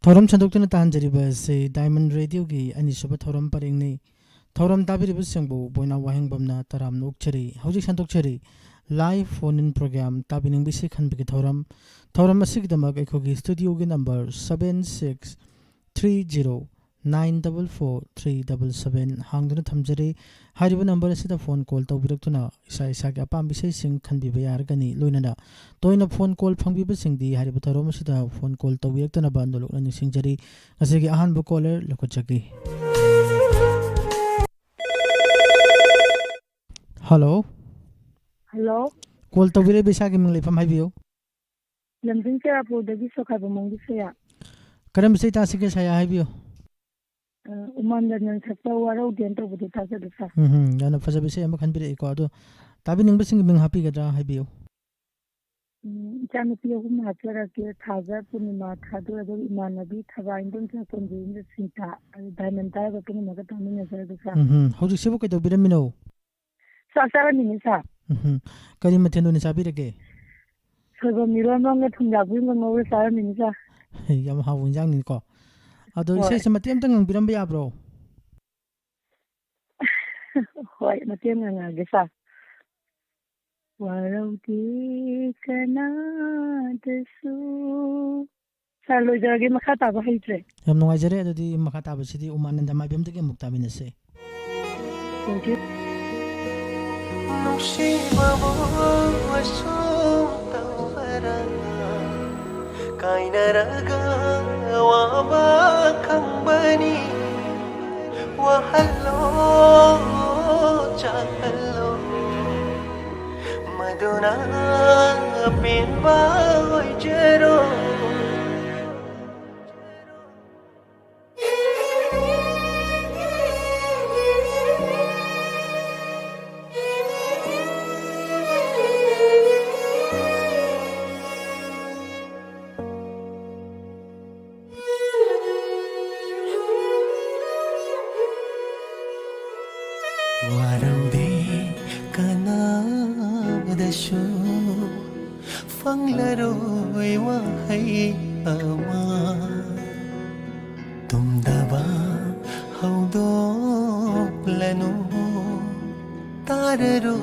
थौरम छंदोक्तुना ताहनजरिबा से diamond radio की अनिसुब थौरम परेंगने थौरम ताबिरिबा सिंगबु बोइना वाहेंगबमना तराम नोकचरी हौजिक संतोकचरी लाइव फोन इन प्रोग्राम ताबिनिंग बिसे खनबगे थौरम असिगदमक एखोगी स्टूडियो की नंबर 7630944377 हांगदुना थमजरी हारिबा नंबर असिदा फोन कॉल तौबिरक्तुना इसा इसा के अपाम बिसेसिंग खनबिबा यारगनी लोइनना तोइना फोन कॉल फंगबिबा सिंगदी हारिबा थौरम असिदा फोन कॉल तौबिरक्तुना बांदोलुकना निसिंगजरी ngasiगी ahanba caller lokochagi hello Hello. call tawbire bisa gi mingli pam haibiyo Lamjing Cherapur-dagi Sokhaiba Monggisaya. karam sei ta sige saya haibiyo Umandanan sakta warau dian tawbudi thajadasa. yana fajabi sei am khanbire iko ado tabi ningba sing ming happy gadra haibiyo Ichanupi ahum haplarake thaja purnima thaduradu imanabi thabaindum chatonjinda sinta diamond taiba purnima tamina jaradasa. hojik sebo kai tawbiramino Sasara minisa. kari mathendo ni sabirage Soiba miromanga thungjabuinga ngawre sara minisa. yam hawun jang ni ko ado sei se matem tang ngang biram ya bro Hoi matem nga gesa. Warauti kanadasu. Salo jage makata ba haitre. yam nungai jare adodi makata ba sidi umananda mabem tege muktabina se Thank you. Kainaraga waba kambani wahallo chahallo maduna pinba jero Waraude kanadashu fanglaroi wahai ama tumdaba haudoklanu tararoi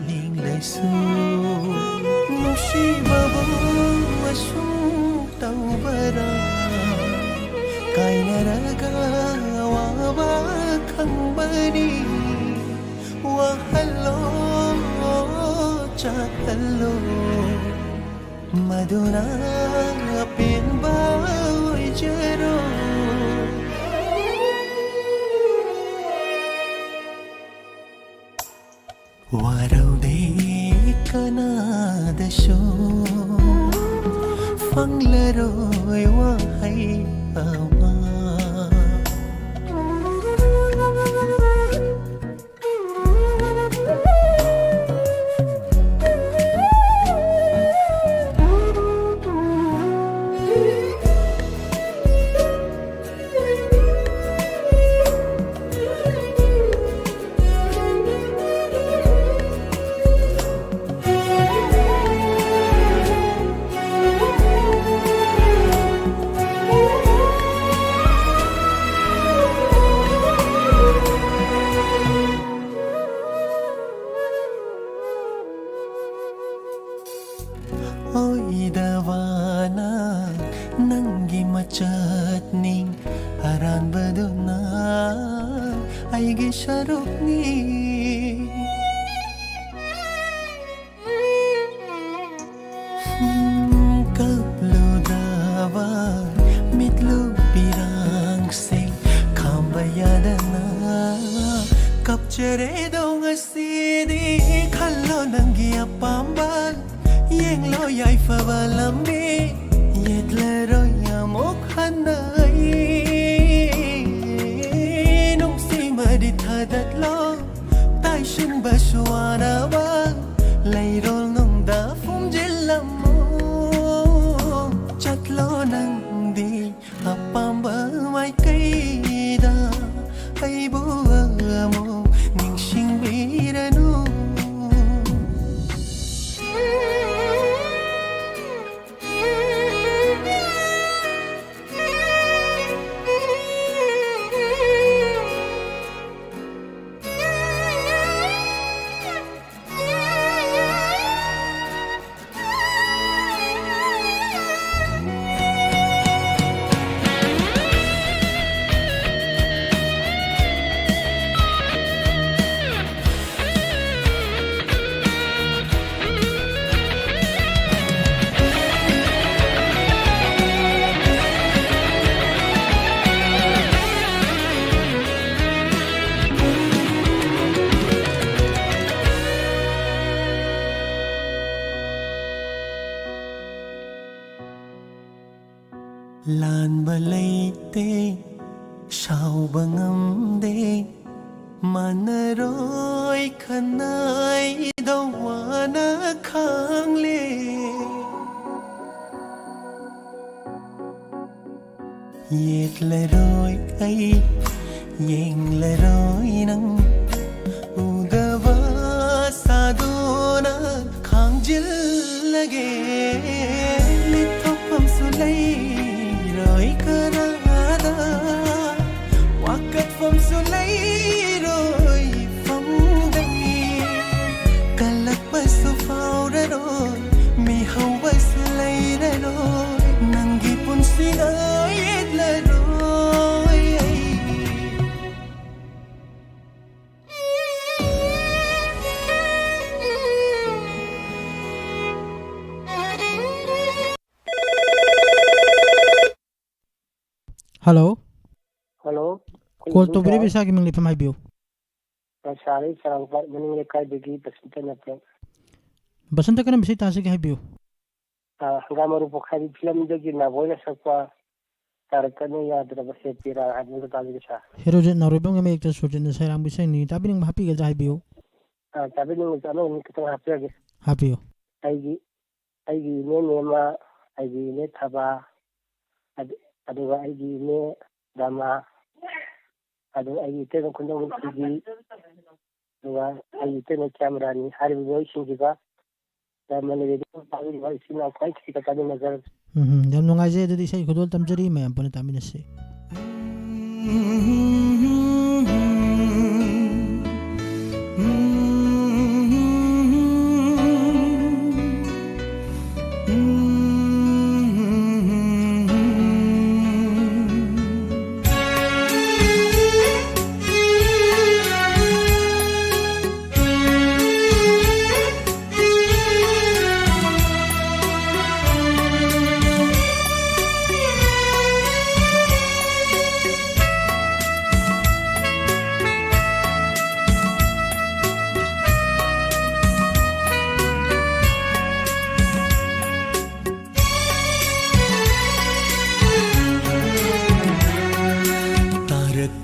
linglasu nushibabu asung taubara kainaraga waba kambani wahallo chahallo maduna pinba jero waraude kanadasho fanglaroi wahai ama Oidavana nangi machatning haran baduna aigi sharukni kaplu dava mitlu pirang sing kambayadana kapchere dong asidi khallo nangi apambal Yeng lo yai favalambi yet lero yamok hanai nung si madit hadat lo tai shin baswana ba lai rol nung da fum jilamo chatlo nang di apamba mai kaida ai bu amo ning sing biranu ꯂꯥꯟꯕ ꯂꯩꯇꯦ ꯁꯥꯎꯕ ꯉꯝꯗꯦ ꯃꯥꯟꯅꯔꯣꯏ ꯈꯟꯅꯩꯗ ꯋꯥꯅ ꯈꯪꯂꯦ ꯌꯦꯠꯂꯔꯣꯏ ꯑꯩ ꯌꯦꯡꯂꯔꯣꯏ ꯅꯪ ꯎꯗꯕ ꯁꯥꯗꯨꯅ ꯈꯥꯡꯖꯤꯜꯂꯒꯦ ꯂꯤꯊꯣꯛꯐꯝꯁꯨ ꯂꯩꯔꯣꯏ ꯀꯅꯥꯗ ꯋꯥꯀꯠꯐꯝꯁꯨ ꯂꯩꯔꯣꯏ ꯐꯝꯗꯒꯤ ꯀꯜꯂꯛꯄꯁꯨ ꯐꯥꯎꯔꯔꯣꯏ ꯃꯤꯍꯧꯕꯁꯨ ꯂꯩꯔꯔꯣꯏ ꯅꯪꯒꯤ ꯄꯨꯟꯁꯤꯗ Hello. Hello. Call to Bri Visa Gimli from Ibio. Sorry, Sarangpar, Maning Lekai Bigi, Basanta Napla. Basanta can visit Tasik Ibio. Gamaru Pokhari film the Gina, Voya Sapa, Tarakani, Drabasepira, and Mutalisa. Heroin Noribong make the surgeon the Saram Bisani, tapping happy as Ibio. Tapping was alone to happy. Happy. I Nema, I Net Haba, aduga aigi ne dama adu aigi te no kundo TV aduga aigi te no camera ni har voice jiga dama ne video pawi voice na kai ki ka ni nazar jam nungai je de sai khudol tamjari me ampone tamina se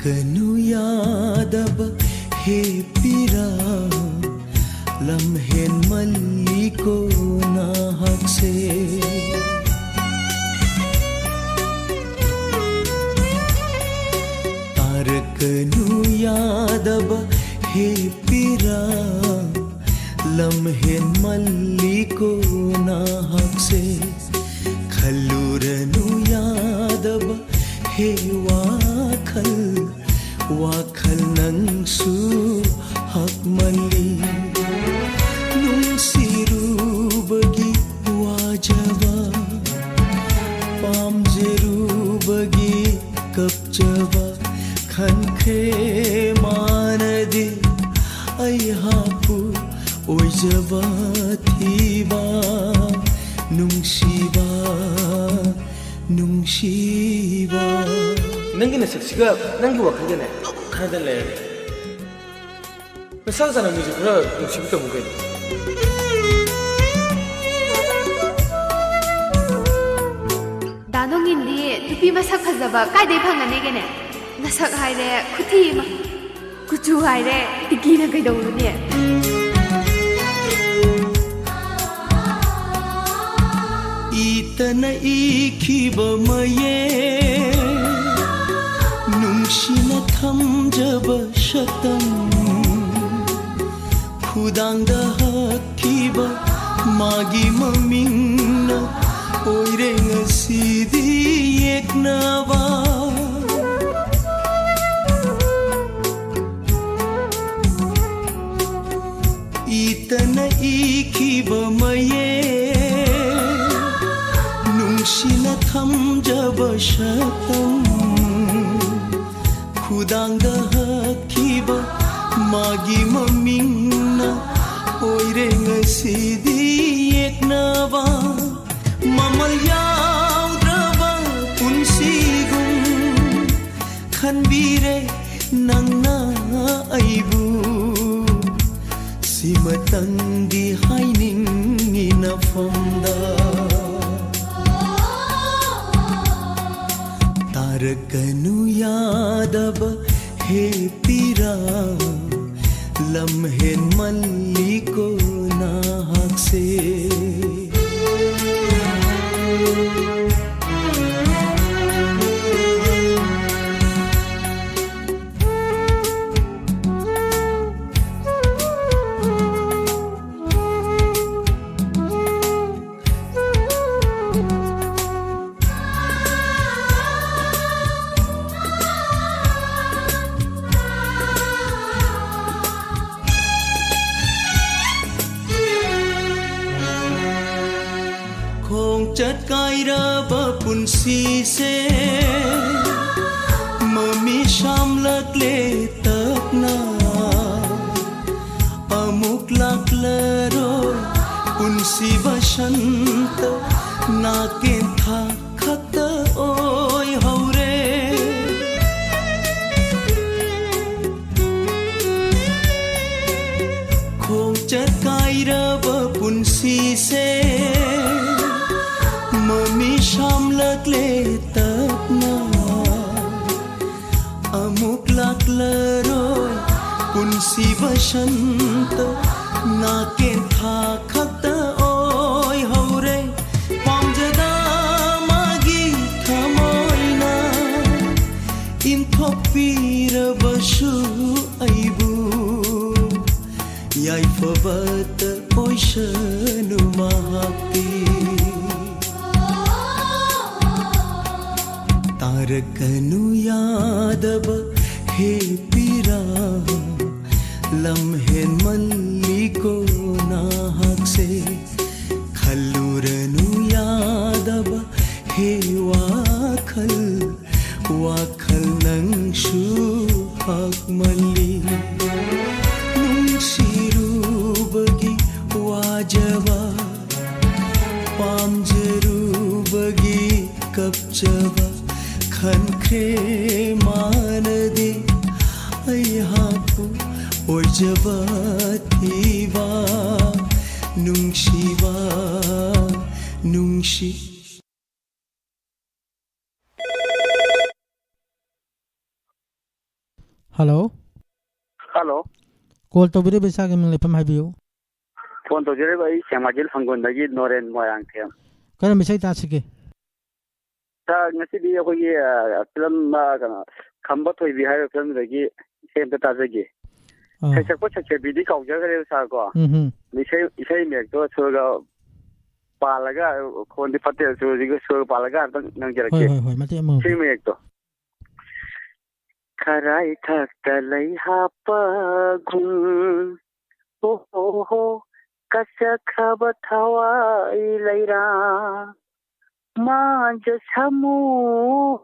कनु यादब हे पीरा लम्हेन मल्ली को नाहक से तारकनु यादब हे पीरा लम्हेन मल्ली को नाहक से खल्लूरनु यादब हे वाखल नंगसु हक मल्ली नुंसिरुबगी वाजवा पामजरुबगी कपजवा खनखे मानदे अयहापु ओइजवा थीवा नुंसिवा नुंसिवा नंगी नसक्सिगा नंगी वखलगने खाना ले नसा जाना म्यूजिक रा नुसिबत मुगे दानो गिंदी तुपी मसक फजबा कायदे फंगने गेने नसक हायरे खुथि मा कुचु हायरे तिकीना कइदौने इतना इखिब मये नुंसिना थमजब शतम खुदांगदा हकीब मागी ममिंगना ओइरे ngasidi yeknawa इतना इखिब मये नुंसिना थमजब शतम खुदांगदा हकीब मागी ममिंगना ओइरे ngasidi yeknawa mamal yaudraba punsigum khanbire nangna aibu simatangdi haining ina famda तारकनु Yadav हे पीरा लम्हेन मल्ली को नाहक से पुंसी से मम्मी शाम लगले तपना अमुक लागलरो पुंसी बसंत नाके था खत ओय हौरे खोचत कायरब पुंसी से मम्मी शाम लगले तपना अमुक लागलरो पुंसी बसंत नाके था खत ओय हौरे पामजदा मागी थमोयना इनथोपीरबसु अइबु याइफबत ओयशनु महापी तारकनु यादव हे पीरा लम्हेन मल्ली को नाहक से खल्लूरनु यादव हे वाखल वाखल नंगशु हक मल्ली नुंगशिरुबगी वाजवा पामजरुबगी कपचवा खनखे मानदे अयहापु ओजबतीवा नुंगशिवा नुंगशि हेलो हेलो कॉल तौबिरे बेसा के मिले फम हाबियो फोन तो जरे भाई श्यामाजिल फंगोंदगी नोरेन मोयांग थे करम बिसै तासिके ता ngasi di akogi film khamba thoibi hai film dagi sem ta tajagi sai sakko sakche bidi kaujja gare sa ko isai mek to soga palaga khondi fatte so jiga so palaga nang jara ke hoi mate mo sai mek to kharai thakta lai hapa gun ho kasa khaba thawai laira Manja samu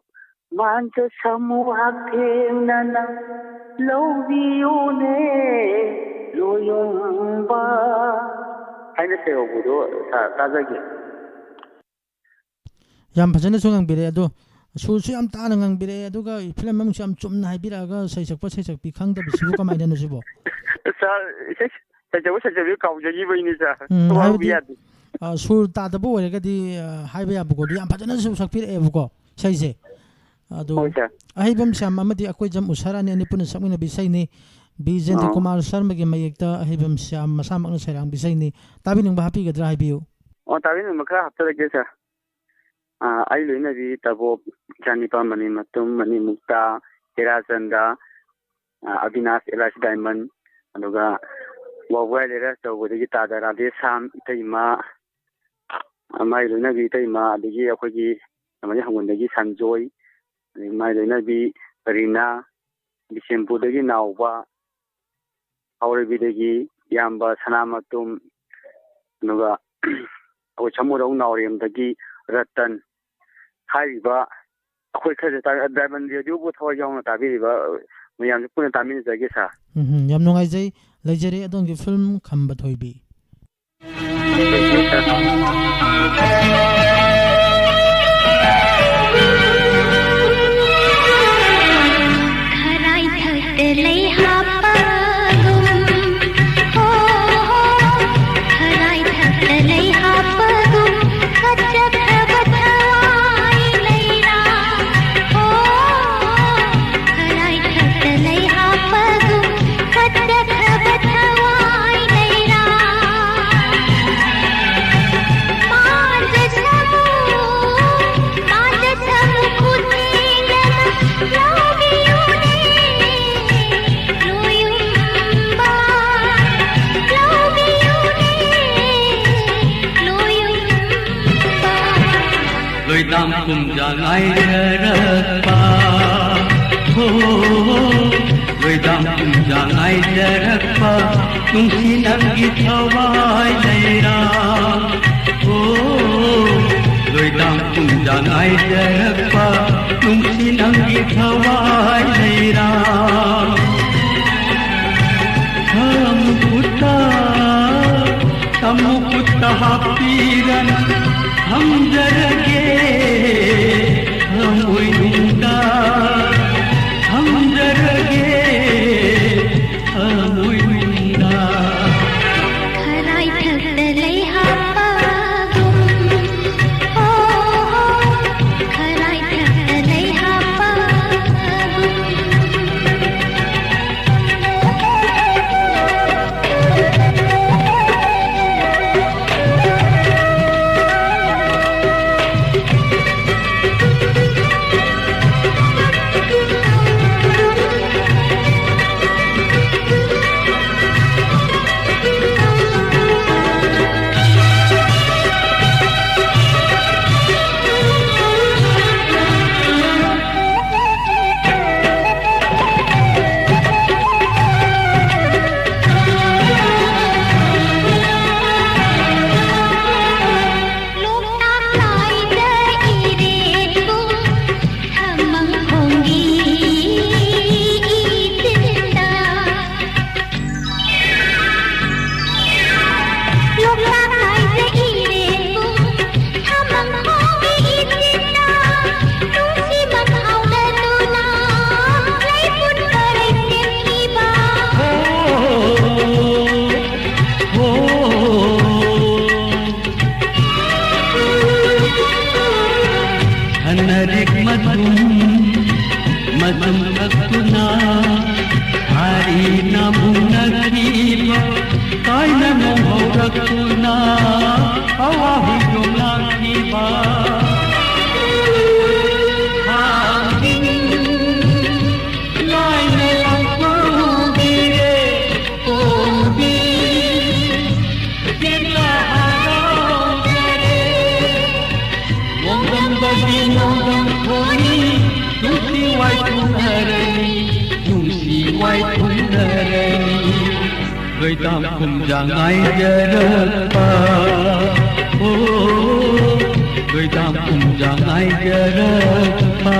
hakim nana loviune loyomba haina se obudo tajagi yam phajana sungang bire ado su yam ta nang bire aduga film mam yam chumna haibiraga sai sakpi khangda bisibu kamai na sibo sa sai kaujagi baini sa biadi sur ta da bo re gadi haiba ya bugo yam phajana su sakpir e bugo sai je ado ahibam syam amadi akoi jam usara ne nipun sakmina bisai ni bijent kumar sharma gi mayekta ahibam syam masamak na sairang bisai ni tabining ba happy gadra haibiu tabining makha hapta lage sa ai loina bi tabo janipa mani matum mani mukta hirachanda abinash elas diamond aduga wawai lera tawdagi tadara de sam itaima mai loina bi itaima adigi akogi amani hangondagi sanjoy mai loina bi rina bisempudagi nauba auribidagi yamba sanamatum aduga akoy chamurong nauremdagi ratan haiba akoy khare ta diamond radio bu thawa yauna tabiriba mayam puna tamin jage sa yam nongai jai lejere adongi film khamba thoibi khrai thate lei hapa gum ho khrai thate lei hapa gum kachak bathawai leira ho loidam kum jangai jarakpa ho loidam kum jangai jarakpa tungsi nangi thawai leira ho loidam kum jangai jarakpa tungsi nangi thawai leira हम पुता पीरन हम जरगे हम उइंदा हम जरगे हम उइंदा खराई ठगले हापागुम ओ खराई ठगले loidam kum jangai jarakpa ho loidam kum jangai jarakpa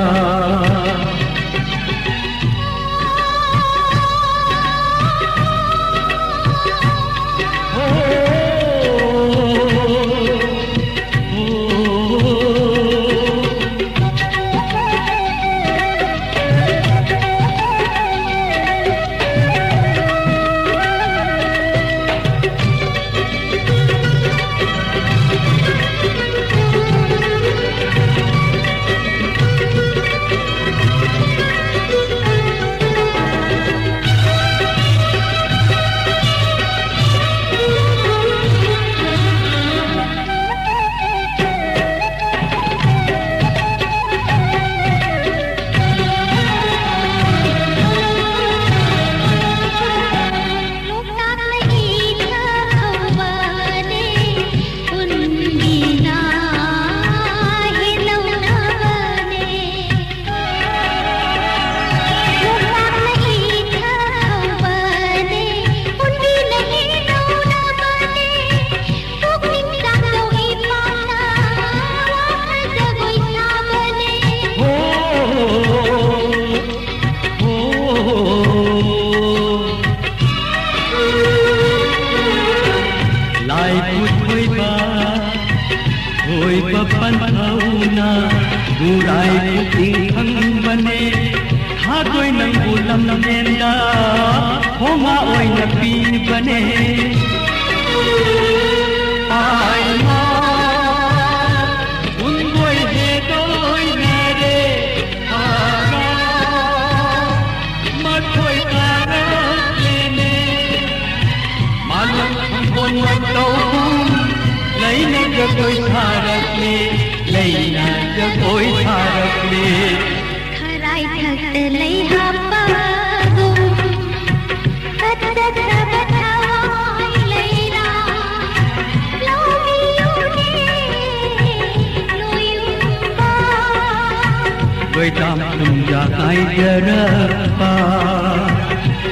बैदाम तुमजा आइजरपा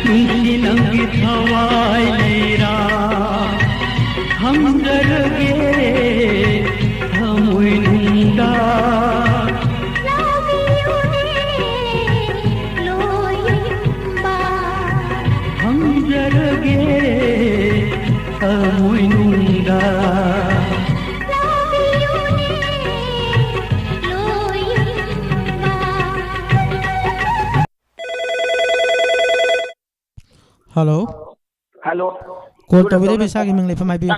नुंसी नंगी थवाई लेरा हमजरगे हमुई नुंदा हमजरगे हमुई नुंदा Hello. Hello. Call to Villa Bisagi Ming for my bill.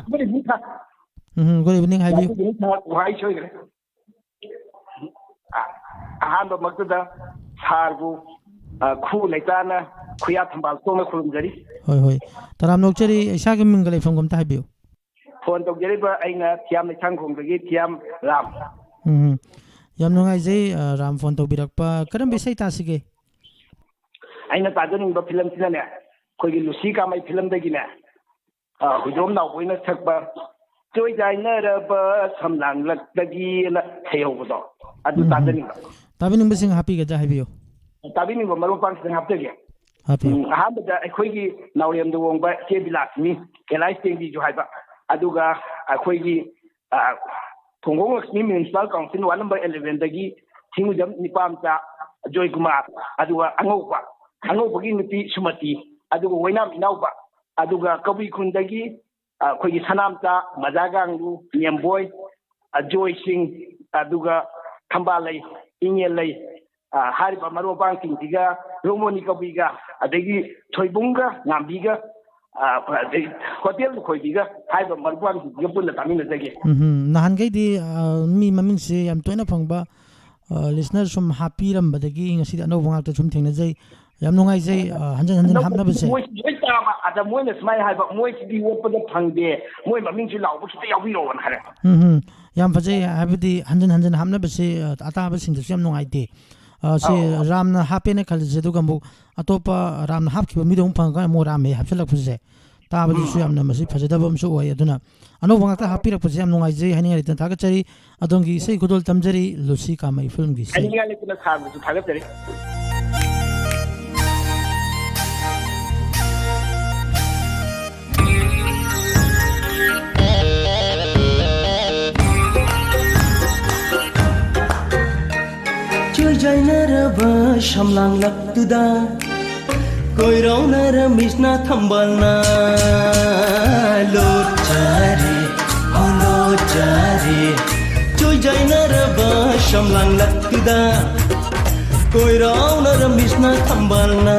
Good evening, have you? Why show you? A hand of Magda, Harbu, Cool Latana, Kuyatambal, Toma Kurumjari. Hoi. Taram no cherry, Shaggy Mingle from Gomtabu. Phone to Geriba, Aina, Tiam, the Tangum, the Tiam, Ram. Yamno Isay, Ram Fonto Birapa, couldn't be say Tasige. Aina Tadaning, the film Tina. Kogi Lucica, my film beginer. We don't know when a tuckba. Joy diner, some land like the gee tail. I do Tadaning. Tabin missing happy get the Havio. Tabini were Maropan and have again. Happy. I have a quiggy now in the womb by Kaby last me, and I think you have Aduga, a quiggy Pongo Snim install council 1 number 11 the gee, Timudam Nipamta, Joy Kumar, Adua Anopa, Anopa Sumati. Aduga Wainam Inauba, Aduga Kabi Kundagi, Kogi Sanamta, Mazagangu, Yamboy, Joy Singh, Aduga Kambale, Inyele, Hariba Maro Banking Diga, Romoni Kabiga, Adegi Toybunga, Nambiga, Hotel Koidiga, Hariba Marban, Yapula Tamina Zagi. Nahangay me maming say I'm 20 Pongba, listeners from Happy Ram, but the ging, I see that no one after something as they. Yamnung I say, 100 Hamna say. At the moment, my have a moist be open the tongue there. When I mean you love, which they are we on her. Yam Faze, I have the 100 Hamna say, Atabas in the same no idea. Say Ramna happy in a Kalizedugambo, Atopa Ram Hapki, Midon Panga, more Rame, Hapsela. Tabasam Namasi, Pasadabam, so I don't know. I know one happy to Pasam no Isaiah, Henry and Takachari, Adongi say good old Tamjari, Lucica, my film. This Jainara Shamlang Laktuda Koirona Mishna Tambalna Lochari Lochari Joy Jainara Shamlang Laktuda Koirona Mishna Tambalna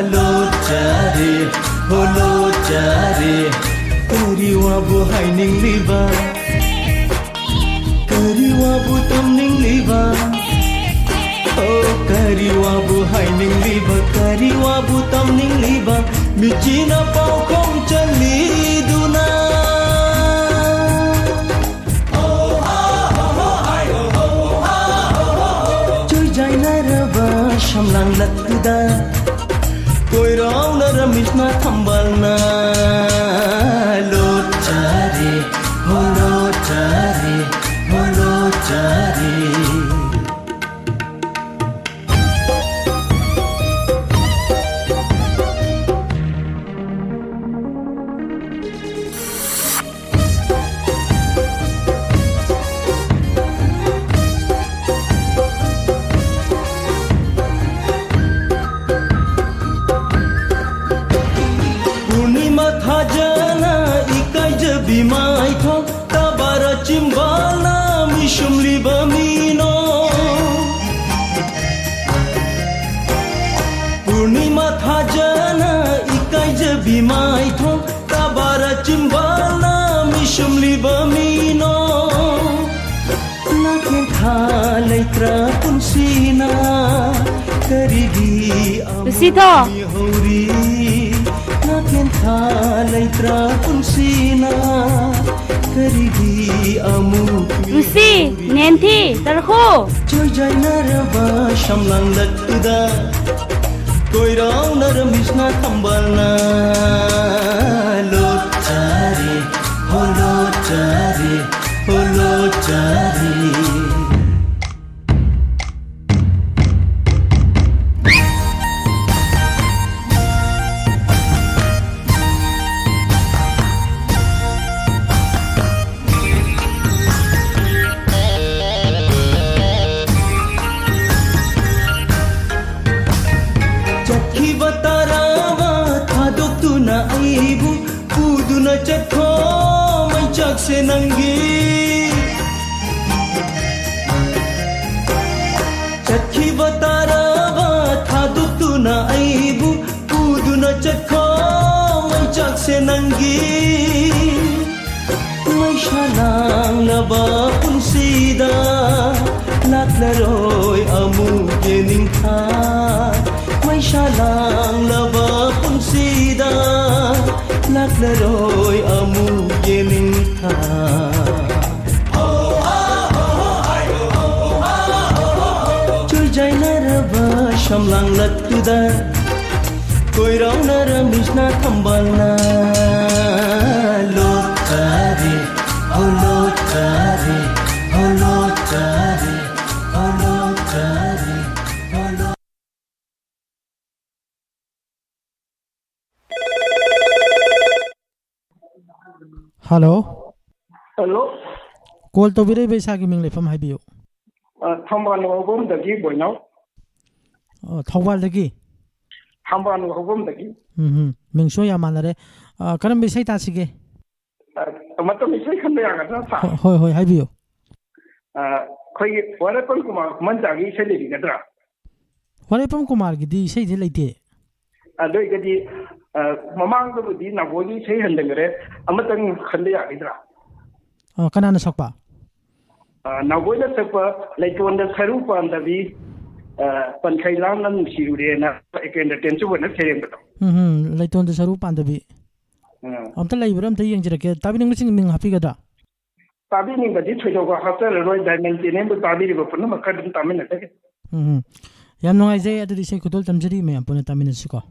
Lochari Lochari Kariwabu Haining Liba Kariwabu tamning liba Oh kariwabu haining liba Kariwabu tamning liba Michina pau kong chali duna Oh ha oh hai oh ha Joy jaina raba shamlang lakda Koi rao na ramishna thambalna Lochari Lochari Jari Purnima thajana ikai jabi mai tho tabara chimbala Mishum libamino Purnima thajana ikai jabi mai tho tabara chimbala Mishum libamino Nakin thalai tra punsina karigi Lucito hori Nakin thalai tra punsina karigi amu Lucy, Nanti, Tarho Joy Jainara Shamlang Lakda Koi rao nar mishna tambalna Lochari Lochari Lochari से नंगी चखी बतारावा थादु तुना आईबु पूदुना चखो मैचक से नंगी मैशालांग लबा पुंसीदा लातलरोय अमुक येनिंगथा मैशालांग लबा पुंसीदा लातलरोय अमुक येनिंगथा चुजाइनारबा शमलांग लत्तुदा कोइराउनार मिसना थम्बालना लोटारे हो लोटारे हो लोटारे हो लोटारे हो लो हेलो हेलो कॉल तौबिरैब इसागी मिंग लेफम हाइबियो थम्बान हौबमदगी बोयनाव थौबालदगी थम्बान हौबमदगी मिंगसो या मानरे करम बिसै तासिगे मतलब इसे खंबे यागदना सा होय होय हाइबियो खोई वरपन कुमार मंजागी इसे लेगदरा वरपन कुमार गिदी इसे जे लेते अदोइगदी ममांगबुदी नाबोगी इसे हंदंगरे अमतंग खंबे यागदरा कनाना सकपा नाबोइदा सकपा लेटोंदा सरू पांदबी पंखैलांग नं सिरुरेना एकेंड टेंसु वना थेरेंगदो लेटोंदा सरू पांदबी अमता लेबरा अमता यंजरके ताबिनिंग मिसिंग मिंग हापिगदा ताबिनिंग बदी थोइदोगा हातर रोय डायमंड तेनेबु ताबिरिबो पुन मकदम तामिनतके याम नुंगाइजे अदुदि से खुदोल तमजरी मे पुन तामिनसिको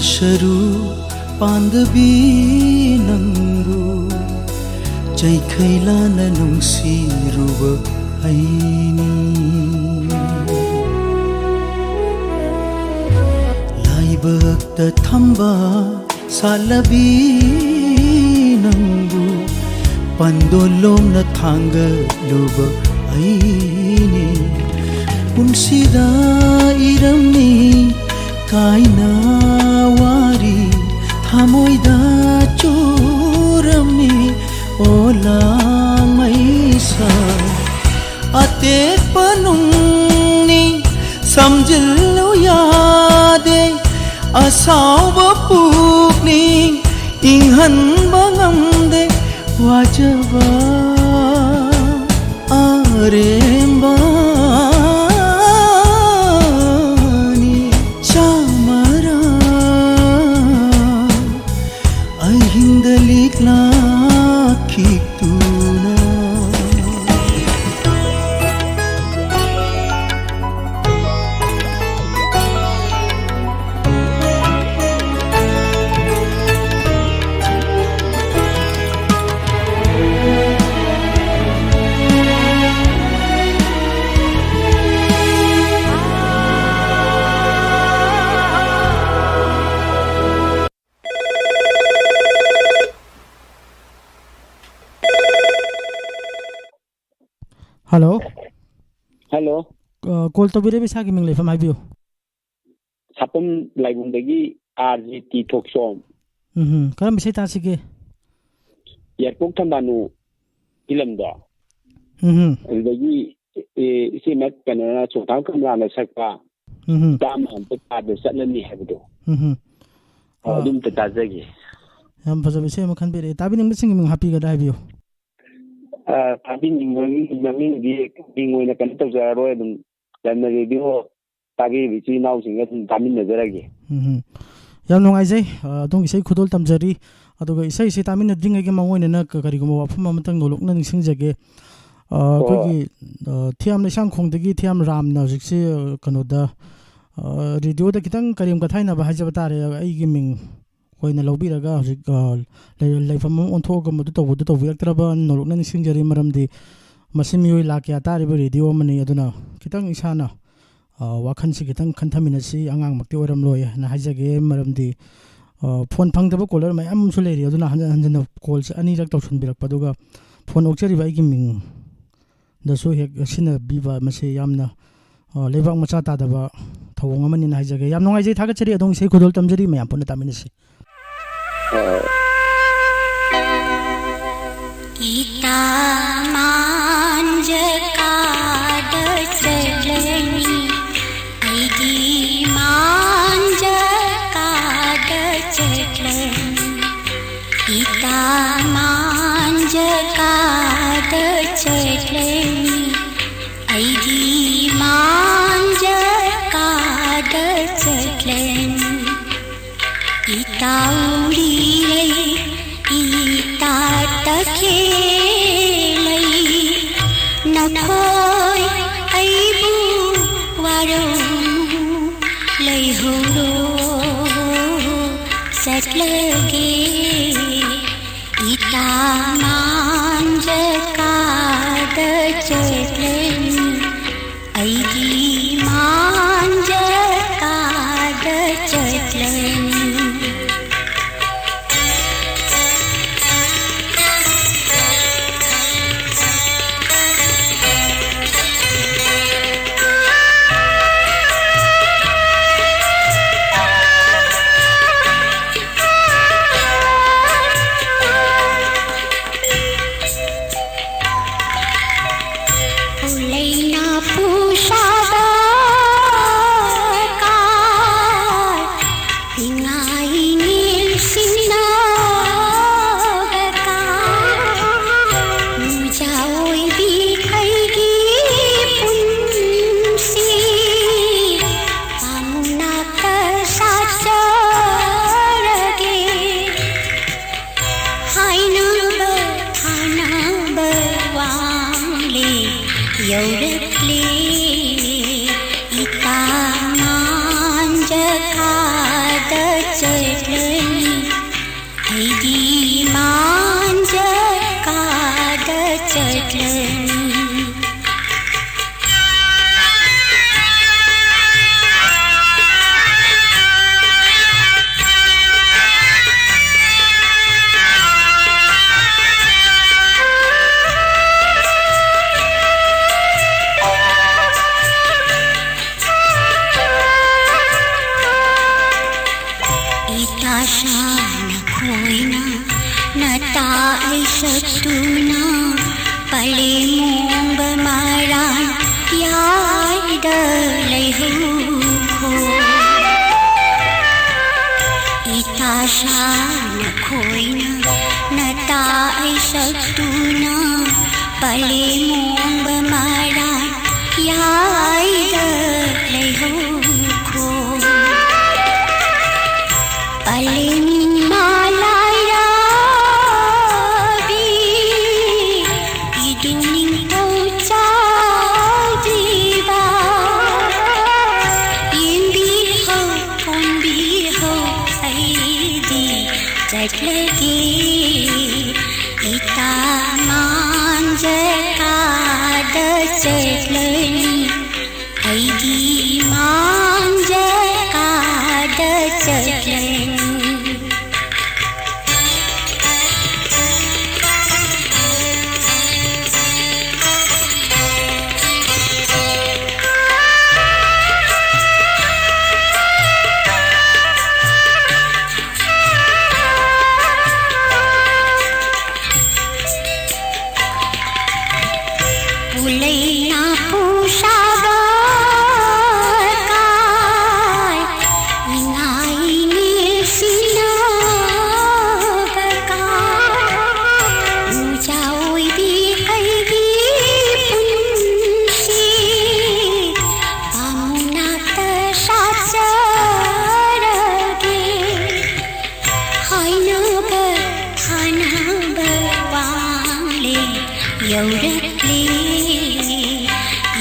शरू पांदबी नंगु चैखैलाना नुंसिरुब आइनी लाइबक्ता थंबा सालबी नंगु पंदोलोंना थांगलुब आइनी पुंसिदा इरमनी कायना वारी थामोइदा चोरमी ओलांग मैसा अते पनुंगनी समझलो यादे असाव पुकनी इंहन बंगमदे वाजवा आरेंबा हेलो हेलो कॉल तौबिरैब इसागी मिंग लेफम हाइबियो सापम लाइबुंदगी आरजीटी थोक्सोम करम बिसै तासिगे एयरपोर्ट थंबानु इलमदो अदगी इसे मत कनना चोथा कमराना सकपा दाम हम ताद चलनी हैबदो अदुम ताजगे हम फजब इसे मखन बेरे ताबिनिंग मिसिंग मिंग हापिगदा हाइबियो ताबिनिंग ममिंग बिंगोइना कन तौजारोय अदुम लमना रेडियो तागे बिची नाउसिंग अदुम तामिनजरगे याम नुंगाइजे अदुम इसे खुदोल तमजरी अदुगा इसे इसे तामिनद्रिंगगे मङोइना करिगुम वाफम अमतंग नोलुकना निसिंगजगे थियाम लेसांग खोंदगी थियाम रामना जिक्से कनोदा रेडियो दा कितंग करीम कथाई ना हाइजब तारे आई मिंग होइना लौबिरगा हजिक लेफम ओंथोग मदु तौबदु तौबिरक्तरबा नरुकना निसिंजरी मरमदि मसिमियोय लाक्या तारिबा रेडियो मनि अदुना कितंग इसाना वाखन से कितंग खंथमिनसी अंगांग मक्ति ओरमलोय ना हाइजगे मरमदि फोन फंगदबा कॉलर मयाम सु लेरि अदुना हंजन हंजन कॉल से अनिरक तौसनबिरक्पदुगा फोन ओक्चरिबा आइगी मिंग दसु हेक सिना बिबा मसे यामना लेबाक मचा तादबा थवंग अमनि ना हाइजगे याम नोंगाइजे थागचरी अदोंग से खुदोल तमजरी मयाम पुना तामिनसी गीता मांज काद चलनी ऐगी मांज काद चलनी गीता मांज काद चलनी ऐगी मांज काद चलनी गीता उड़ी ईता तखे लई नखोय ऐबु वारो लई होरो सटलगे ईता मांज काद चलनी ऐगी मांज काद चलनी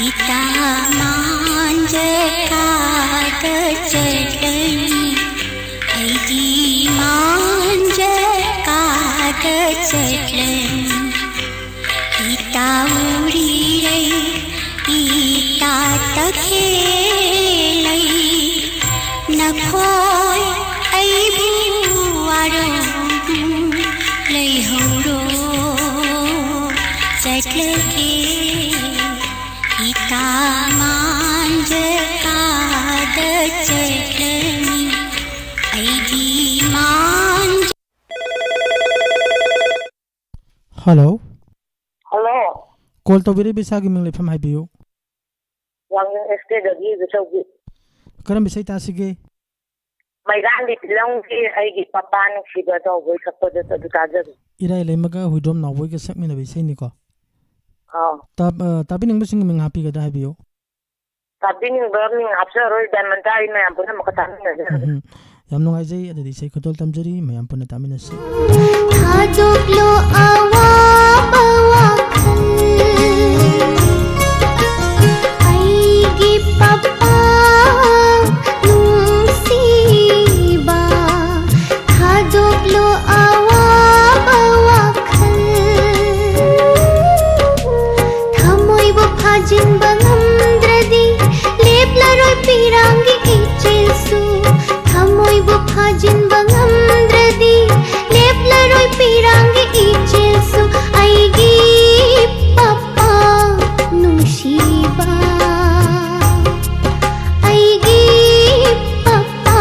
ईता मांज काद चटनी ऐगी मांज काद चटनी इता उड़ी रही इता तखेलै नखोय ऐ बुआरो लैहौरो चटलके इता मांज काद चटनी ऐगी मांज हेलो हेलो कॉल तौबीरे बिसागी मिंग लेफम हाइबियो वांग एसके दगी बिसौगी करम बिसै तासिगे मैगाली पिलंगी आइगी पप्पा नुसिबा तौबोय सकपदो तदु ताजग इराय लेमगा हुइड्रोम नावबोय के सकमिना बिसै निको हां ताबि निंग बिसिंग मिंग हापी गदा हाइबियो ताबि निंग बमिंग आपसरोय डायमंडाई मैम पुना मकतामिना याम नुंगाइजै अदि सै खतोल तमजरी मैम पुना तामिनसे थाजोक्लो आवा बावा आईगी पप्पा नुसीबा थाजोक्लो आवा बावा थमोइबो फाजिन बंगमद्रदी लेप्लरोय पिरांगी इचेसु थमोइबो फाजिन बंगमद्रदी लेप्लरोय पिरांगी इचेसु आईगी पप्पा नुसीबा आईगी पप्पा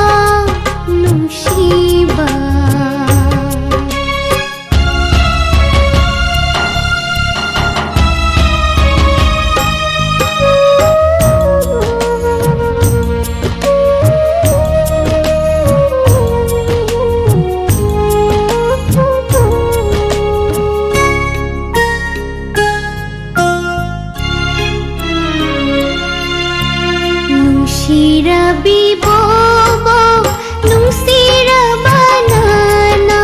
नुसीबा Nushirabi bobo, nusirabanana.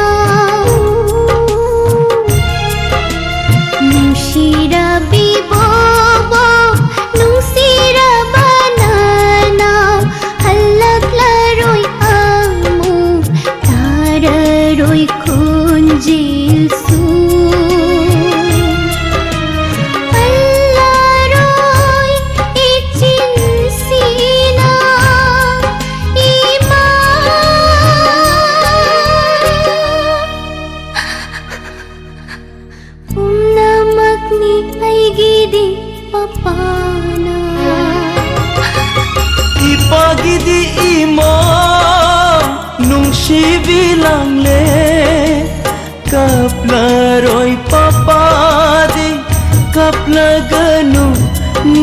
Nushirabi bobo, nusirabanana. Halaklaroi amu, tararoi kunjilsu. Allaroi ichinsina ima namakni aigidi papana Ipagidi imo nungsibilangle kaplaroy papadi kaplaganu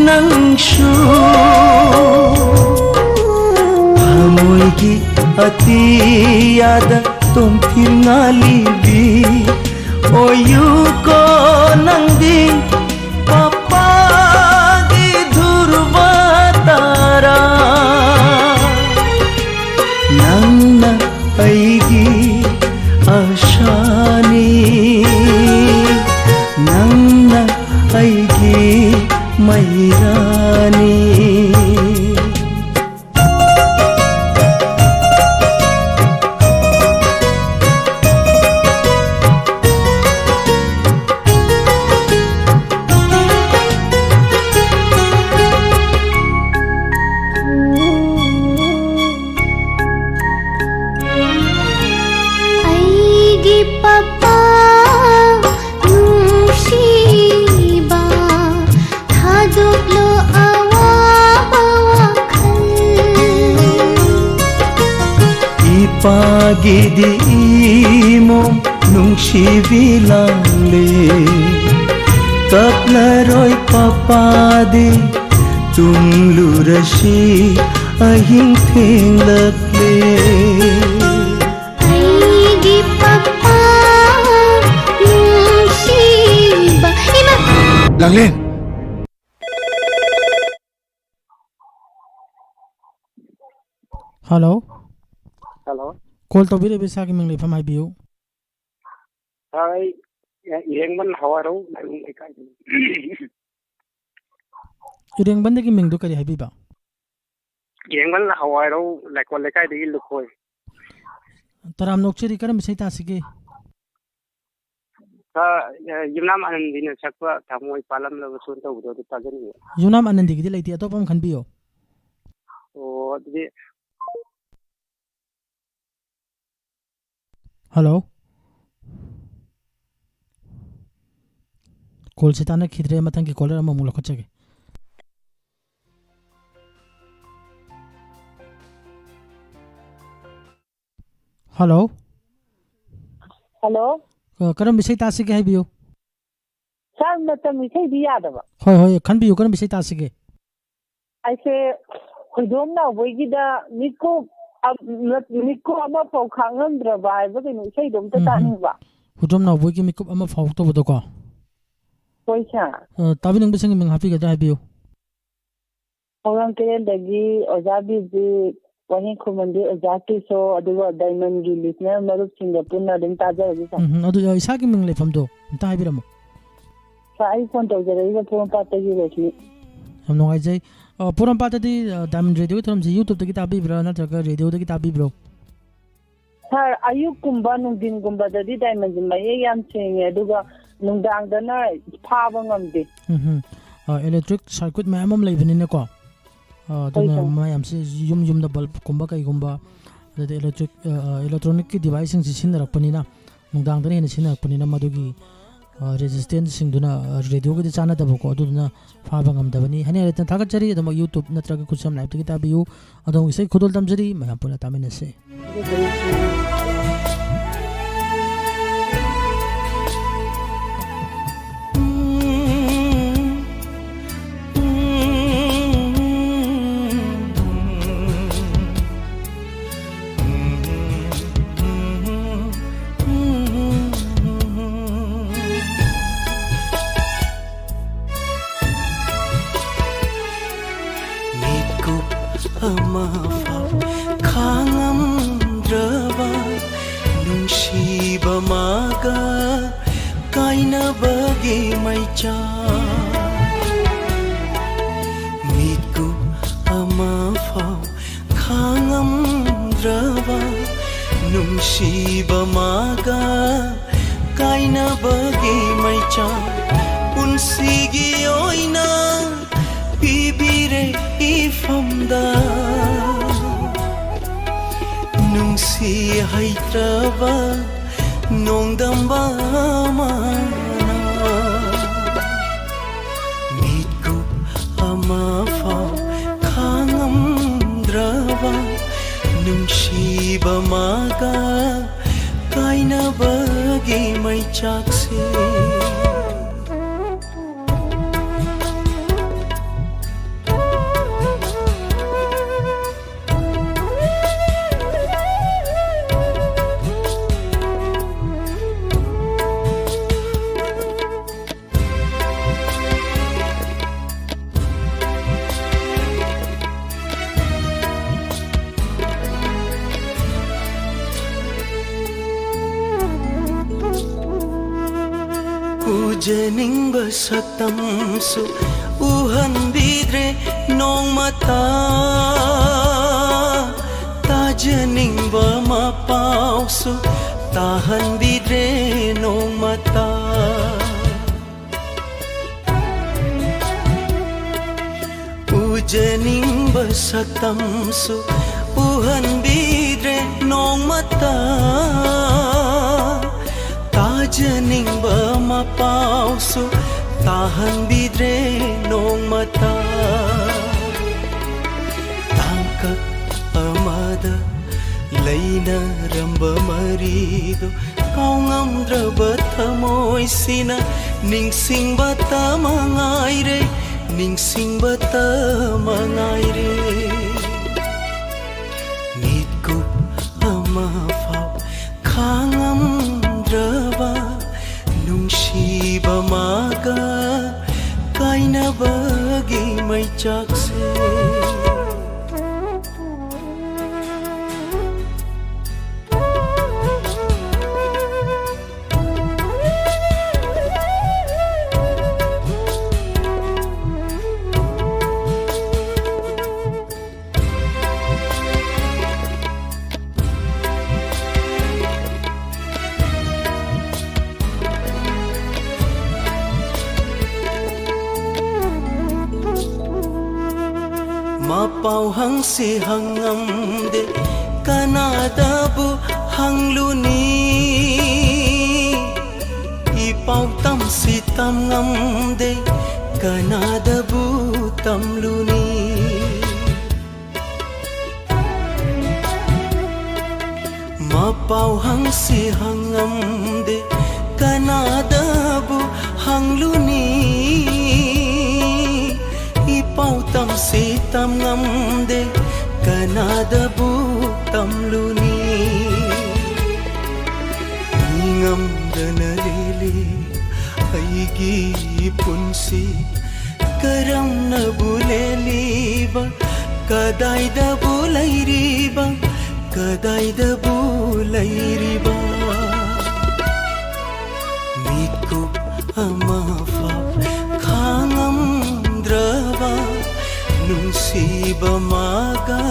nangshu hamoygi atiyada tomthirnalibi oyuko nangdi papadi dhurvatara nangna aigi ashani nangna aigi mairani aigi papa nushiba thaduklo awa bawa Ipagidi imo nungsibilangle kaplaroy papadi tunglurasi ahing thenglakle aigi papa nushiba ima Langlen hello hello call तौबीरे बिसागी मिंग लेफम हाइबियो hi इरेंगमन हवारो नाइंग एकाई इरेंगबंदगी मिंग दो करी हाइबिबा ꯌꯦꯡꯕꯜ ꯍꯋꯥꯏꯔꯧ ꯂꯩꯀꯣꯜ ꯂꯩꯀꯥꯏꯗꯒꯤ ꯂꯨꯈꯣꯏ ꯇꯔꯥꯝ ꯅꯣꯛꯆꯔꯤ ꯀꯔꯝꯕ ꯏꯁꯩ ꯇꯥꯁꯤꯒꯦ ꯌꯨꯝꯅꯥꯝ ꯑꯅꯟꯗꯤꯅ ꯁꯛꯄ ꯊꯃꯣꯏ ꯄꯥꯜꯂꯝꯂꯕꯁꯨ ꯇꯧꯕꯗꯣ ꯑꯗꯨ ꯇꯥꯖꯅꯤꯡꯉꯤ ꯌꯨꯝꯅꯥꯝ ꯑꯅꯟꯗꯤꯒꯤꯗꯤ ꯂꯩꯇꯦ ꯑꯇꯣꯞꯄ ꯑꯃ ꯈꯟꯕꯤꯌꯣ ꯑꯣ ꯑꯗꯨꯗꯤ ꯍꯜꯂꯣ ꯀꯣꯜꯁꯦ ꯇꯥꯟꯅꯈꯤꯗ꯭ꯔꯦ ꯃꯊꯪꯒꯤ ꯀꯣꯂꯔ ꯑꯃꯃꯨꯛ ꯂꯧꯈꯠꯆꯒꯦ ꯍꯜꯂꯣ ꯍꯜꯂꯣ ꯀꯔꯝꯕ ꯏꯁꯩ ꯇꯥꯁꯤꯒꯦ ꯍꯥꯏꯕꯤꯌꯨ ꯁꯥꯔ ꯃꯇꯝ ꯏꯁꯩꯗꯤ ꯌꯥꯗꯕ ꯍꯣꯏ ꯍꯣꯏ ꯈꯟꯕꯤꯌꯨ ꯀꯔꯝꯕ ꯏꯁꯩ ꯇꯥꯁꯤꯒꯦ ꯑꯩꯁꯦ ꯈꯣꯏꯗꯣꯝ ꯅꯥꯎꯕꯣꯏꯒꯤꯗ ꯃꯤꯀꯨꯞ ꯑꯃꯐꯥꯎ ꯈꯥꯡꯉꯝꯗ꯭ꯔꯕ ꯍꯥꯏꯕ ꯀꯩꯅꯣ ꯏꯁꯩꯗꯣ ꯑꯝꯇ ꯇꯥꯅꯤꯡꯕ ꯈꯨꯗꯣꯝ ꯅꯥꯎꯕꯣꯏꯒꯤ ꯃꯤꯀꯨꯞ ꯑꯃ ꯐꯥꯎꯗꯕꯗꯣꯀꯣ ꯍꯣꯏ ꯁꯥꯔ ꯇꯥꯕꯤꯅꯤꯡꯕꯁꯤꯡꯒꯤ ꯃꯤꯡ ꯍꯥꯞꯄꯤꯒꯗ꯭ꯔꯥ ꯍꯥꯏꯕꯤꯌꯨ ꯍꯧꯔꯥꯡ ꯀꯩꯔꯦꯜꯗꯒꯤ ꯑꯣꯖꯥ ꯕꯤꯖꯤ ꯋꯥꯍꯦꯡ ꯈꯨꯃꯟꯗꯤ ꯑꯣꯖꯥ ꯀꯤꯁꯣ ꯑꯗꯨꯒ ꯗꯥꯏꯃꯟꯒꯤ ꯂꯤꯁꯅꯔ ꯃꯔꯨꯞꯁꯤꯡꯒ ꯄꯨꯟꯅ ꯑꯗꯨꯝ ꯇꯥꯖꯔꯒꯦ ꯁꯥꯔ ꯑꯗꯨ ꯏꯁꯥꯒꯤ ꯃꯤꯡ ꯂꯩꯐꯝꯗꯣ ꯑꯝꯇ ꯍꯥꯏꯕꯤꯔꯝꯃꯣ ꯁꯥꯔ ꯑꯩ ꯐꯣꯟ ꯇꯧꯖꯔꯛꯏꯕ ꯄꯣꯔꯣꯝꯄꯥꯠꯇꯒꯤ ꯔꯣꯁꯅꯤ ꯌꯥꯝ ꯅꯨꯡꯉꯥꯏꯖꯩ ꯄꯣꯔꯣꯝꯄꯥꯠꯇꯗꯤ ꯗꯥꯏꯃꯟ ꯔꯦꯗꯤꯑꯣ ꯊꯧꯔꯝꯁꯤ ꯌꯨꯇꯨꯕꯇꯒꯤ ꯇꯥꯕꯤꯕ꯭ꯔꯥ ꯅꯠꯇ꯭ꯔꯒ ꯔꯦꯗꯤꯑꯣꯗꯒꯤ ꯇꯥꯕꯤꯕ꯭ꯔꯣ ꯁꯥꯔ ꯑꯌꯨꯛꯀꯨꯝꯕ ꯅꯨꯡꯊꯤꯟꯒꯨꯝꯕꯗꯗꯤ ꯗꯥꯏꯃꯟꯁꯤ ꯃꯌꯦꯛ ꯌꯥꯝ ꯁꯦꯡꯉꯦ ꯑꯗꯨꯒ ꯅꯨꯡꯗꯥꯡꯗꯅ ꯐꯥꯕ ꯉꯝꯗꯦ ꯏꯂꯦꯛꯇ꯭ꯔꯤꯛ ꯁꯥꯔꯀ꯭ꯌꯨꯠ ꯃꯌꯥꯝ ꯑꯃ ꯂꯩꯕꯅꯤꯅꯀꯣ ꯑꯗꯨꯅ ꯃꯌꯥꯝꯁꯦ ꯌꯨꯝꯗ ꯕꯜꯕꯀꯨꯝꯕ ꯀꯩꯒꯨꯝꯕ ꯑꯗꯩ ꯏꯂꯦꯛꯇ꯭ꯔꯣꯅꯤꯛꯀꯤ ꯗꯤꯚꯥꯏꯁꯁꯤꯡꯁꯤ ꯁꯤꯖꯤꯟꯅꯔꯛꯄꯅꯤꯅ ꯅꯨꯡꯗꯥꯡꯗꯅ ꯍꯦꯟꯅ ꯁꯤꯖꯤꯟꯅꯔꯛꯄꯅꯤ나 ꯃꯗꯨꯒꯤ ꯔꯦꯖꯤꯁꯇꯦꯟꯁꯁꯤꯡꯗꯨꯅ ꯔꯦꯗꯤꯑꯣꯒꯗꯤ ꯆꯥꯟꯅꯗꯕꯀꯣ ꯑꯗꯨꯗꯨꯅ ꯐꯥꯕ ꯉꯝꯗꯕꯅꯤ ꯍꯥꯏꯅ ꯍꯦꯛꯇ ꯊꯥꯒꯠꯆꯔꯤ ꯑꯗꯨꯃꯛ ꯌꯨꯇꯨꯕ ꯅꯠꯇ꯭ꯔꯒ ꯈꯨꯠꯁꯝ ꯂꯥꯏꯚꯇꯒꯤ ꯇꯥꯕꯤꯌꯨ ꯑꯗꯣꯝ ꯏꯁꯩ ꯈꯨꯗꯣꯜ ꯇꯝꯖꯔꯤ ꯃꯌꯥꯝ ꯄꯨꯟꯅ ꯇꯥꯃꯤꯟꯅꯁꯦ खांगमद्रबा नुंसीबा मागा कायनबगे मैचा मितकु अमाफाव खांगमद्रबा नुंसीबा मागा कायनबगे मैचा पुंसीगी ओइना पिबिरे इफमदा नुंसी हैत्रबा नोंदम्बा माना मितकु अमाफाव खांगमद्रबा नुंसीबा मागा कायनबगे मैचाकसे उजनिंग सतमसु उहनबीद्रे नोंगमता ताजनिंग मपावसु ताहनबीद्रे नोंगमता उजनिंग सतमसु उहनबीद्रे नोंगमता ताजनिंगबा मपावसु ताहनबीद्रे नोंगमता तांकक अमादा लैनरंबा मरीदो काउंगमद्रबा थमोइसिना निंगसिंगबा तमंगाइरे निंगसिंगबा तमंगाइरे मितकु अमाफाव खांगम नुंसीबा मागा कायनबगे मैचाकसे ꯄꯥꯎ ꯍꯪꯁꯤ ꯍꯪꯉꯝꯗꯦ ꯀꯅꯥꯗꯕꯨ ꯍꯪꯂꯨꯅꯤ ꯏꯄꯥꯎ ꯇꯝꯁꯤ ꯇꯝꯉꯝꯗꯦ ꯀꯅꯥꯗꯕꯨ ꯇꯝꯂꯨꯅꯤ ꯃꯄꯥꯎ ꯍꯪꯁꯤ ꯍꯪꯉꯝꯗꯦ ꯀꯅꯥꯗꯕꯨ ꯍꯪꯂꯨꯅꯤ ꯏꯄꯥꯎ ꯇꯝꯁꯤ ꯇꯝꯉꯝꯗꯦ ꯀꯅꯥꯗꯕꯨ ꯇꯝꯂꯨꯅꯤ ꯉꯝꯗꯅ ꯂꯦꯜꯂꯤ ꯑꯩꯒꯤ ꯄꯨꯟꯁꯤ ꯀꯔꯝꯅꯕꯨ ꯂꯦꯜꯂꯤꯕ ꯀꯗꯥꯏꯗꯕꯨ ꯂꯩꯔꯤꯕ ꯀꯗꯥꯏꯗꯕꯨ ꯂꯩꯔꯤꯕ ꯃꯤꯀꯨꯞ ꯑꯃꯐꯥꯎ ꯈꯥꯡꯉꯝꯗ꯭ꯔꯕ ꯅꯨꯡꯁꯤꯕ ꯃꯥꯒ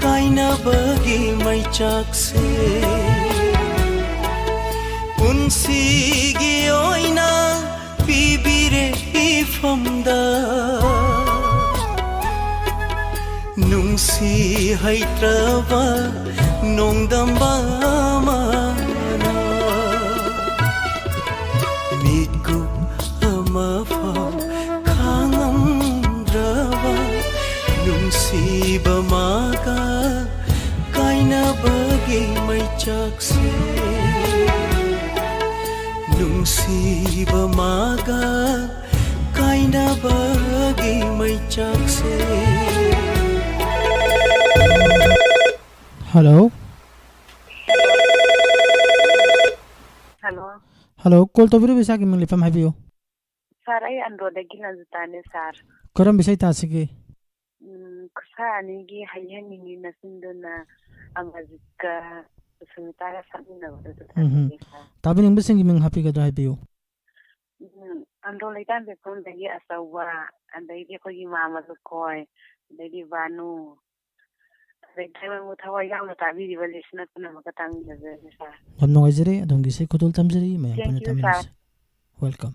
ꯀꯥꯏꯅꯕꯒꯤ ꯃꯩꯆꯥꯛꯁꯦ ꯄꯨꯟꯁꯤꯒꯤ ꯑꯣꯏꯅ ꯄꯤꯕꯤꯔꯦ ꯏꯐꯝꯗ ꯅꯨꯡꯁꯤ ꯍꯩꯇ꯭ꯔꯕ ꯅꯣꯡꯗꯝꯕ ꯑꯃꯅ ꯃꯤꯀꯨꯞ ꯑꯃꯐꯥꯎ ꯈꯥꯡꯉꯝꯗ꯭ꯔꯕ ꯅꯨꯡꯁꯤꯕ ꯃꯥꯒ ꯀꯥꯏꯅꯕꯒꯤ ꯃꯩꯆꯥꯛꯁꯦ ꯅꯨꯡꯁꯤꯕ ꯃꯥꯒ ꯀꯥꯏꯅꯕꯒꯤ ꯃꯩꯆꯥꯛꯁꯦ Hello. Hello. Hello. Call to biro bisa ki mangli fam habiyo. Sir, I androdagi nazutane sir. Karam bisay tasigi. Kusa anigi hayaningi nasinduna amazika sumitara samina wala. Tabi ning bising ki mang happy ka do habiyo. Androlitan be kon dagi asawa andai ko gi mama ko koy dagi vanu. Yam nungajiri adong gisay kudul tamjiri may Thank you, sir. Welcome.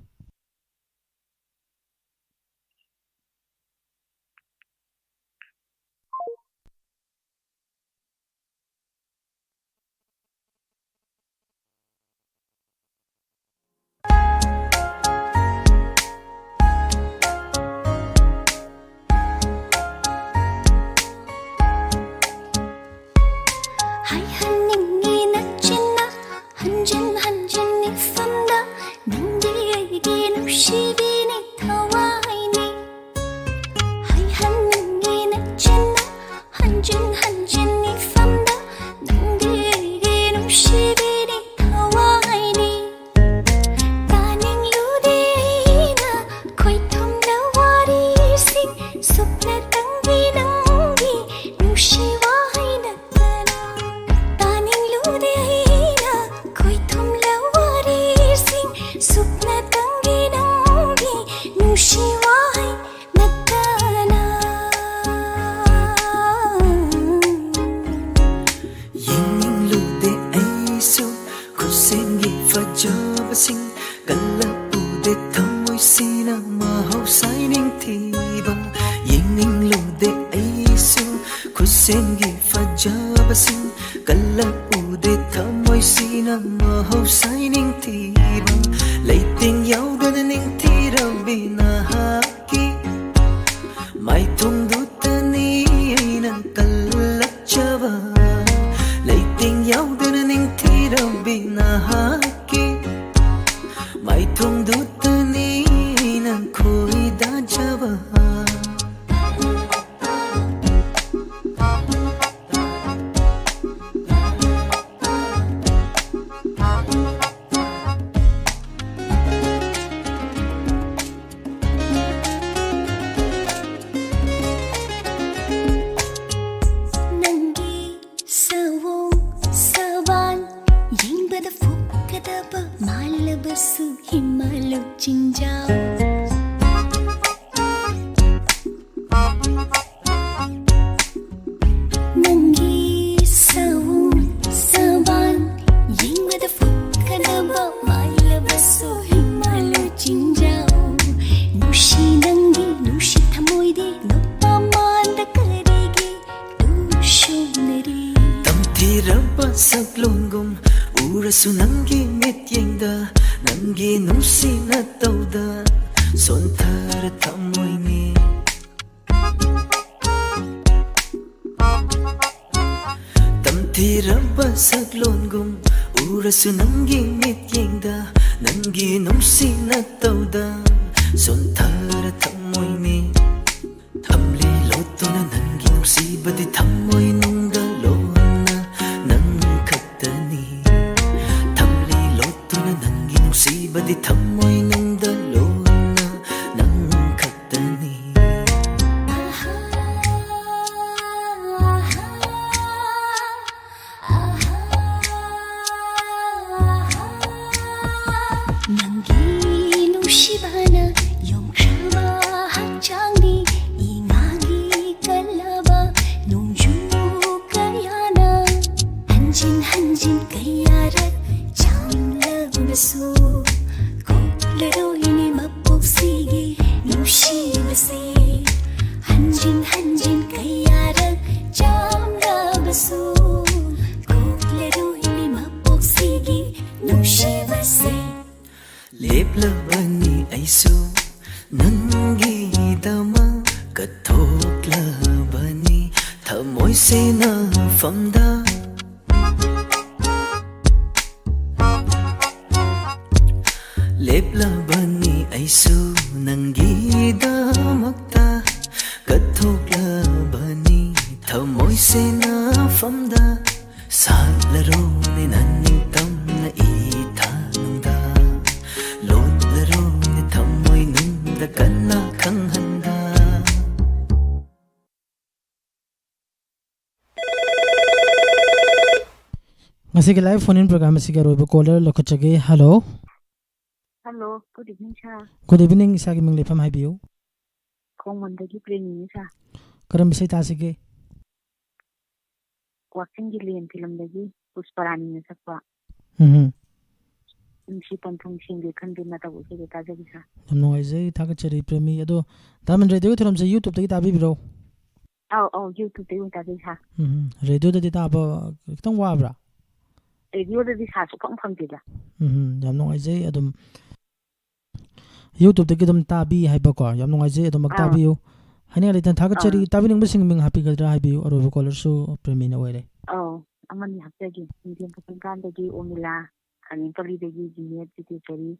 Nushi nangi, nushi thamoide, noppa manda ꯎꯔꯁꯨ ꯅꯪꯒꯤ ꯃꯤꯠꯌꯦꯡꯗ ꯅꯪꯒꯤ ꯅꯨꯡꯁꯤꯅ ꯇꯧꯗ ꯁꯣꯟꯊꯔ ꯊꯝꯃꯣꯏꯅꯤ ꯇꯝꯊꯤꯔꯕ ꯁꯛꯂꯣꯟꯒꯨꯝ ꯎꯔꯁꯨ ꯅꯪꯒꯤ ꯃꯤꯠꯌꯦꯡꯗ ꯅꯪꯒꯤ ꯅꯨꯡꯁꯤꯅ ꯇꯧꯗ ꯁꯣꯟꯊꯔ ꯊꯝꯃꯣꯏꯅꯤ ꯊꯝꯂꯤ ꯂꯣꯠꯇꯨꯅ ꯅꯪꯒꯤ ꯅꯨꯡꯁꯤꯕꯗꯤ ꯊꯝꯃꯣꯏ ꯅꯨꯡꯗ ꯂꯣꯟꯅ ꯅꯪ ꯈꯛꯇꯅꯤ ꯊꯝꯂꯤ ꯂꯣꯠꯇꯨꯅ ꯅꯪꯒꯤ ꯅꯨꯡꯁꯤꯕꯗꯤ ꯊꯝꯃꯣ이 눈다 로나 난 같다니 nangi nushibana yongshaba hakchangni ingagi kalaba nongju kayana hanjin hanjin kayarat chamlabasu leroini mapoksigi nushibase hanjin hanjin kayarat chamlabasu leroini mapoksigi nushibase leplavani aisu nangidama kathoklabani thamoi se na famda leplavani aisu nangidamakta kathoklabani thamoi se na famda satlaro ne nanning tamna ithanungda lotlaro ne thamoi nungda kanna khanghanda ngasi live phone in program asiga roibo caller lokhachage hello hello good evening sir good evening isagi ming lefam haibiu khongmandagi preni sir karam bisai ta sige watching gi len filamdagi pusparani na sakwa insi panthong singi khandina tabu se ta jagi sir namno aizai thaga chari premi ado taman radio thoram se youtube tagi tabi biro au youtube te ta jagi sir radio da ta ba kitang wa bra radio da di sa su phang phang tida namno aizai adum YouTube tagi dum tabi haiba ko yam nungai je adum tabi yu hani ali tan thaga chari tabi ning bising ming happy gadra haibi yu aro caller su premi na wele amani haptagi indian pakan dagi omila ani pali dagi jiniya titi chari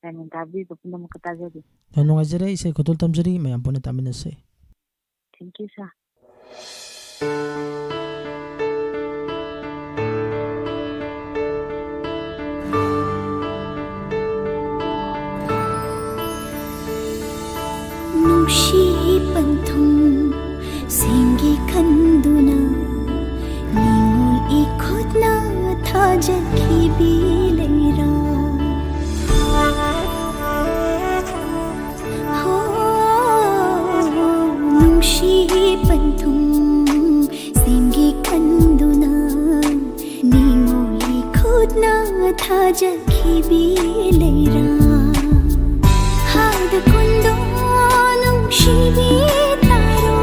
ani tabi ko punda makata jagi yam nungai je re ise khotul tamjari mayam pone tamina se thank you sir nushi panthum singi khanduna ningol ikhotna thajakhi bileira ho nushi panthum singi khanduna ningol ikhotna thajakhi bileira had kundo Shibi taro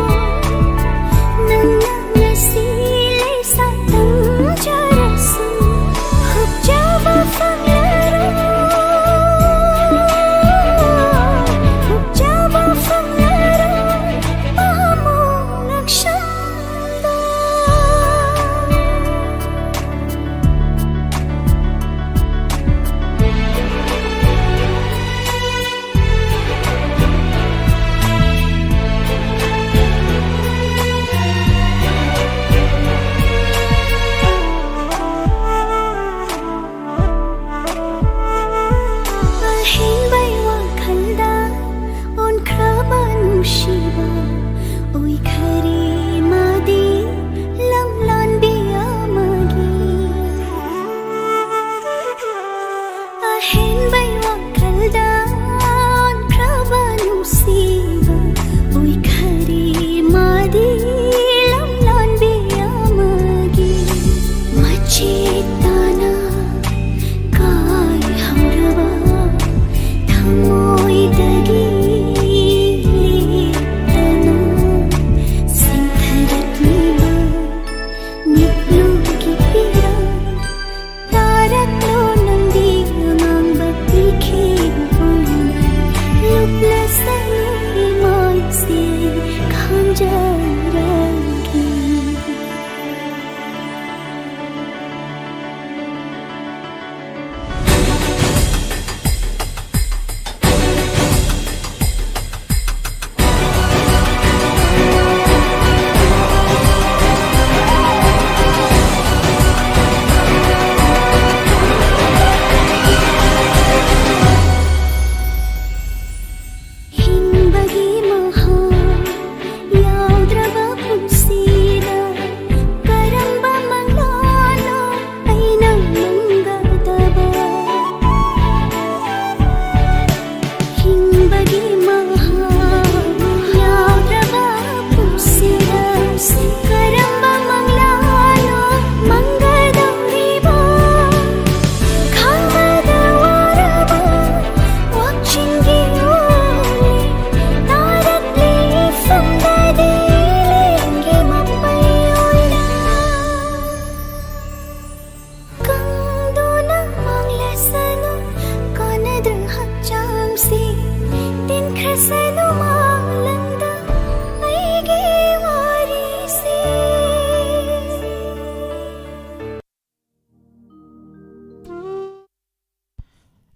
nanna sile satam jarasu hujaba famlaro amu nakshanda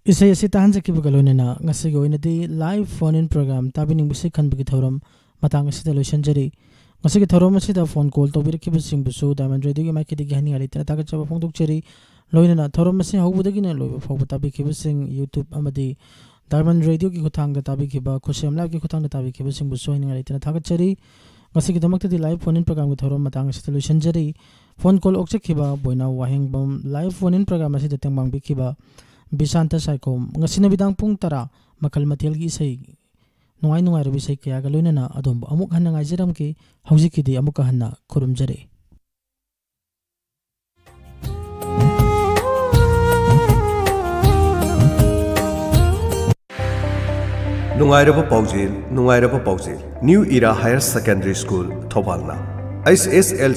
isai asi tahan jakibu galonena ngasi go inadi live phone in program tabining bisi khanbigi thoram matang asida loisanjari ngasi gi thoram asida phone call to birkibu singbusu Diamond Radio gi maiki digi hani ali tata chaba phongduk cheri loinena thoram asi haubudagi na loiba phawba tabikibu sing YouTube amadi Diamond Radio gi khutang da tabikiba khusem la gi khutang da tabikibu singbusu hani ali tata cheri ngasi gi damak di live phone in program gi thoram matang asida loisanjari phone call okchakhiba boina waheng bam live phone in program asida tengbang bikiba Bisanta Saikom ngasina bidang pung tara makal matel gi sei nungai nungai rabi sei kya galuna na adom amuk hanna ngai jeram ki hauji di amuk hanna khurum jare Nungairaba Paujil New Era Higher Secondary School Thobalna ISSL